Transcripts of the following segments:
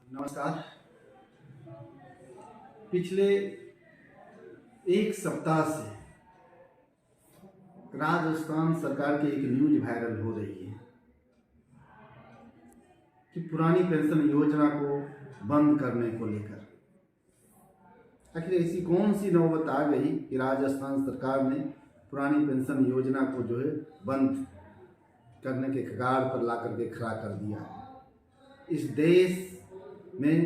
नमस्कार। पिछले एक सप्ताह से राजस्थान सरकार की एक न्यूज वायरल हो रही है कि पुरानी पेंशन योजना को बंद करने को लेकर। आखिर ऐसी कौन सी नौबत आ गई कि राजस्थान सरकार ने पुरानी पेंशन योजना को बंद करने के कगार पर ला करके खड़ा कर दिया है। इस देश में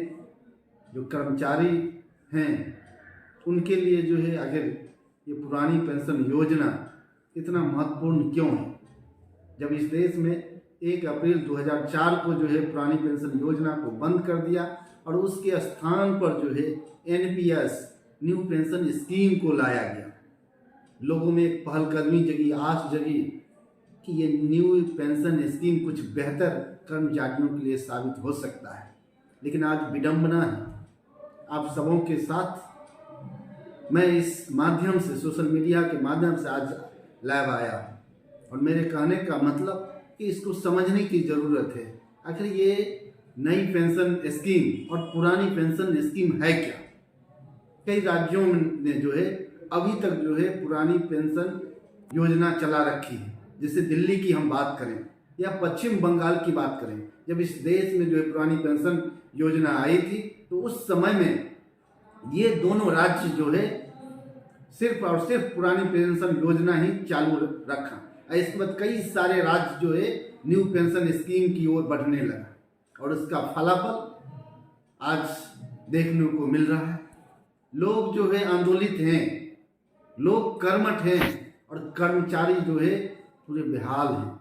जो कर्मचारी हैं उनके लिए आखिर ये पुरानी पेंशन योजना इतना महत्वपूर्ण क्यों है, जब इस देश में 1 अप्रैल 2004 को पुरानी पेंशन योजना को बंद कर दिया और उसके स्थान पर एनपीएस न्यू पेंशन स्कीम को लाया गया। लोगों में एक पहलकदमी जगी, आस जगी कि ये न्यू पेंशन स्कीम कुछ बेहतर कर्मचारियों के लिए साबित हो सकता है। लेकिन आज विडंबना है, आप सबों के साथ मैं इस माध्यम से, सोशल मीडिया के माध्यम से आज लाइव आया और मेरे कहने का मतलब कि इसको समझने की ज़रूरत है। आखिर ये नई पेंशन स्कीम और पुरानी पेंशन स्कीम है क्या। कई राज्यों ने अभी तक पुरानी पेंशन योजना चला रखी है। जैसे दिल्ली की हम बात करें या पश्चिम बंगाल की बात करें, जब इस देश में पुरानी पेंशन योजना आई थी तो उस समय में ये दोनों राज्य सिर्फ और सिर्फ पुरानी पेंशन योजना ही चालू रखा। इसके बाद कई सारे राज्य न्यू पेंशन स्कीम की ओर बढ़ने लगा और उसका फलाफल आज देखने को मिल रहा है। लोग आंदोलित हैं, लोग कर्मठ हैं और कर्मचारी पूरे बेहाल हैं।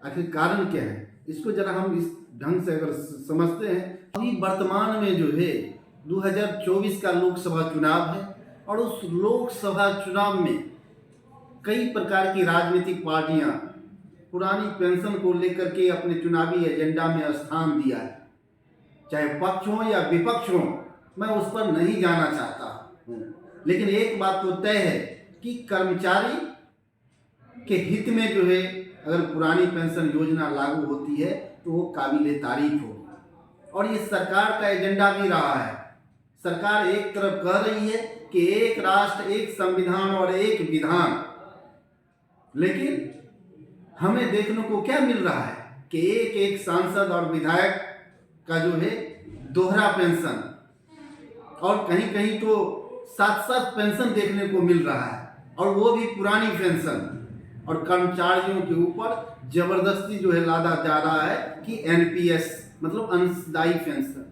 आखिर कारण क्या है, इसको जरा हम इस ढंग से अगर समझते हैं। अभी वर्तमान में 2024 का लोकसभा चुनाव है और उस लोकसभा चुनाव में कई प्रकार की राजनीतिक पार्टियां पुरानी पेंशन को लेकर के अपने चुनावी एजेंडा में स्थान दिया है। चाहे पक्ष हो या विपक्ष हो, मैं उस पर नहीं जाना चाहता हूँ, लेकिन एक बात तो तय है कि कर्मचारी के हित में अगर पुरानी पेंशन योजना लागू होती है तो वो काबिले तारीफ होगी। और ये सरकार का एजेंडा भी रहा है। सरकार एक तरफ कह रही है कि एक राष्ट्र, एक संविधान और एक विधान, लेकिन हमें देखने को क्या मिल रहा है कि एक एक सांसद और विधायक का दोहरा पेंशन और कहीं कहीं तो 7-7 पेंशन देखने को मिल रहा है, और वो भी पुरानी पेंशन। और कर्मचारियों के ऊपर जबरदस्ती लादा जा रहा है कि एनपीएस मतलब अंशदायी पेंशन।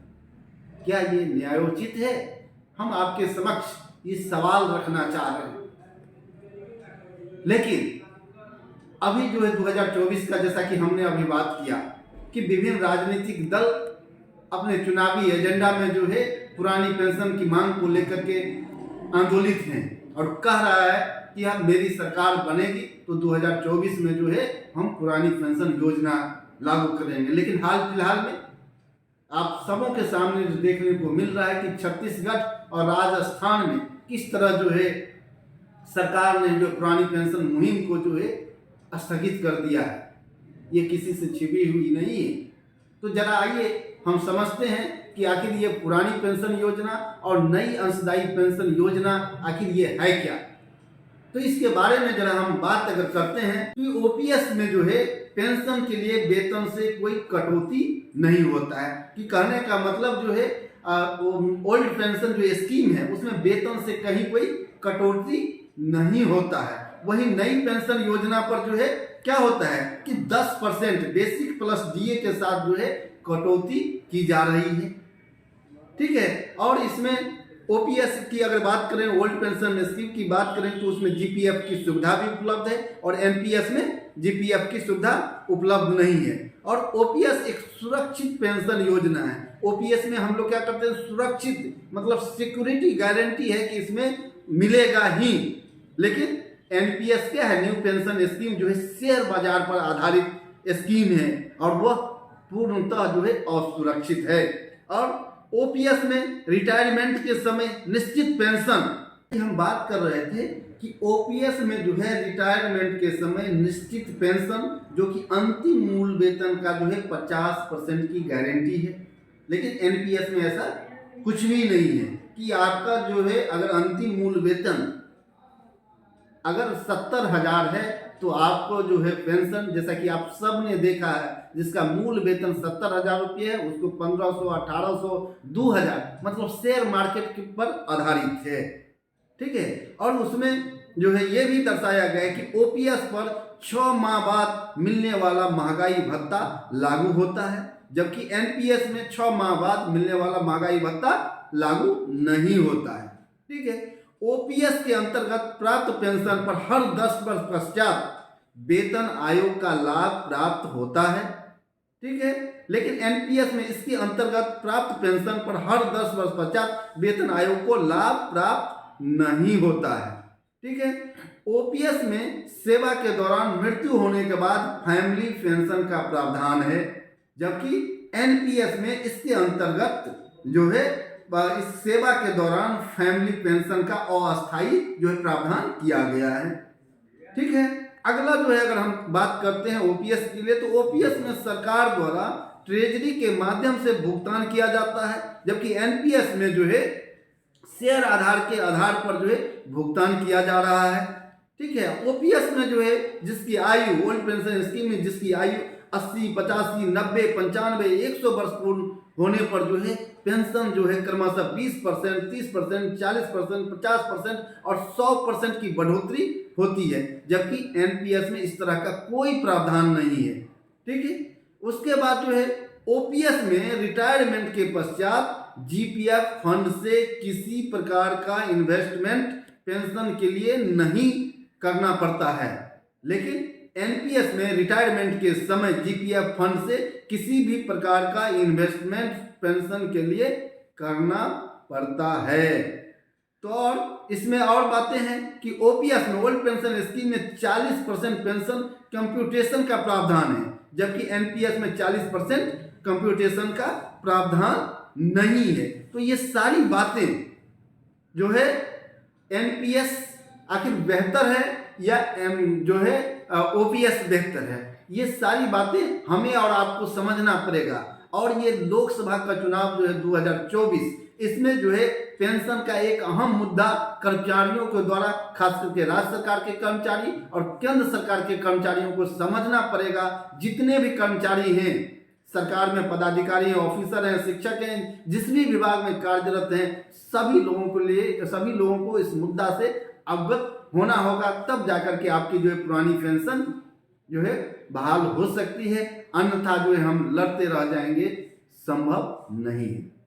क्या ये न्यायोचित है? हम आपके समक्ष ये सवाल रखना चाह रहे हैं। लेकिन अभी 2024 का, जैसा कि हमने अभी बात किया कि विभिन्न राजनीतिक दल अपने चुनावी एजेंडा में पुरानी पेंशन की मांग को लेकर के आंदोलित हैं और कह रहा है कि अब मेरी सरकार बनेगी तो 2024 में हम पुरानी पेंशन योजना लागू करेंगे। लेकिन हाल फिलहाल में आप सबों के सामने देखने को मिल रहा है कि छत्तीसगढ़ और राजस्थान में किस तरह सरकार ने पुरानी पेंशन मुहिम को स्थगित कर दिया है। ये किसी से छिपी हुई नहीं है। तो जरा आइए हम समझते हैं कि आखिर ये पुरानी पेंशन योजना और नई अंशदायी पेंशन योजना आखिर ये है क्या। तो इसके बारे में जरा हम बात अगर करते हैं कि ओपीएस में पेंशन के लिए वेतन से कोई कटौती नहीं होता है। कि कहने का मतलब ओल्ड पेंशन स्कीम है उसमें वेतन से कहीं कोई कटौती नहीं होता है। वही नई पेंशन योजना पर क्या होता है कि 10% बेसिक प्लस डीए के साथ कटौती की जा रही है। ठीक है। और इसमें ओपीएस की अगर बात करें, ओल्ड पेंशन स्कीम की बात करें, तो उसमें जीपीएफ की सुविधा भी उपलब्ध है और एनपीएस में जीपीएफ की सुविधा उपलब्ध नहीं है। और ओपीएस एक सुरक्षित पेंशन योजना है। ओपीएस में हम लोग क्या करते हैं, सुरक्षित मतलब सिक्योरिटी गारंटी है कि इसमें मिलेगा ही। लेकिन एनपीएस क्या है, न्यू पेंशन स्कीम शेयर बाजार पर आधारित स्कीम है और वह पूर्णतः असुरक्षित है। और ओपीएस में रिटायरमेंट के समय निश्चित पेंशन, हम बात कर रहे थे कि ओपीएस में रिटायरमेंट के समय निश्चित पेंशन जो कि अंतिम मूल वेतन का 50% की गारंटी है। लेकिन एनपीएस में ऐसा कुछ भी नहीं है कि आपका जो है अगर अंतिम मूल वेतन अगर 70,000 है तो आपको जो है पेंशन, जैसा कि आप सब ने देखा है, जिसका मूल वेतन 70,000 रुपये है उसको 1500, 1800, 2000 मतलब शेयर मार्केट के पर आधारित है। ठीक है, और उसमें जो है ये भी दर्शाया गया है कि ओपीएस पर 6 माह बाद मिलने वाला महंगाई भत्ता लागू होता है, जबकि एनपीएस में 6 माह बाद मिलने वाला महंगाई भत्ता लागू नहीं होता है। ठीक है, ओपीएस के अंतर्गत प्राप्त पेंशन पर हर 10 वर्ष पश्चात वेतन आयोग का लाभ प्राप्त होता है। ठीक है, लेकिन एनपीएस में इसके अंतर्गत प्राप्त पेंशन पर हर 10 वर्ष पश्चात वेतन आयोग को लाभ प्राप्त नहीं होता है। ठीक है, ओपीएस में सेवा के दौरान मृत्यु होने के बाद फैमिली पेंशन का प्रावधान है, जबकि एनपीएस में इसके अंतर्गत जो है इस सेवा के दौरान फैमिली पेंशन का अस्थायी जो है प्रावधान किया गया है। ठीक है, अगला जो है अगर हम बात करते हैं ओपीएस के लिए, तो ओपीएस में सरकार द्वारा ट्रेजरी के माध्यम से भुगतान किया जाता है, जबकि एनपीएस में जो है शेयर आधार के आधार पर जो है भुगतान किया जा रहा है। ठीक है, ओपीएस में जो है जिसकी आयु ओल्ड पेंशन स्कीम में जिसकी आयु 80, 85, 90, 95, 100 वर्ष पूर्ण होने पर जो है पेंशन जो है क्रमशः 20%, 30%, 40%, 50% और 100% की बढ़ोतरी होती है, जबकि एनपीएस में इस तरह का कोई प्रावधान नहीं है। ठीक है, उसके बाद जो है ओपीएस में रिटायरमेंट के पश्चात जीपीएफ फंड से किसी प्रकार का इन्वेस्टमेंट पेंशन के लिए नहीं करना पड़ता है, लेकिन एनपीएस में रिटायरमेंट के समय जीपीएफ फंड से किसी भी प्रकार का इन्वेस्टमेंट पेंशन के लिए करना पड़ता है। तो और इसमें और बातें हैं कि ओपीएस में ओल्ड पेंशन स्कीम में 40% पेंशन कंप्यूटेशन का प्रावधान है, जबकि एनपीएस में 40% कंप्यूटेशन का प्रावधान नहीं है। तो ये सारी बातें जो है एनपीएस आखिर बेहतर है या जो है ओपीएस बेहतर है, ये सारी बातें हमें और आपको समझना पड़ेगा। और ये लोकसभा का चुनाव जो है 2024, इसमें जो है पेंशन का एक अहम मुद्दा कर्मचारियों के द्वारा, खास करके राज्य सरकार के कर्मचारी और केंद्र सरकार के कर्मचारियों को समझना पड़ेगा। जितने भी कर्मचारी हैं, सरकार में पदाधिकारी हैं, ऑफिसर हैं, शिक्षक हैं, जिस भी विभाग में कार्यरत हैं, सभी लोगों को इस मुद्दा से अवगत होना होगा, तब जाकर के आपकी जो है पुरानी पेंशन जो है बहाल हो सकती है। अन्यथा जो है हम लड़ते रह जाएंगे, संभव नहीं है।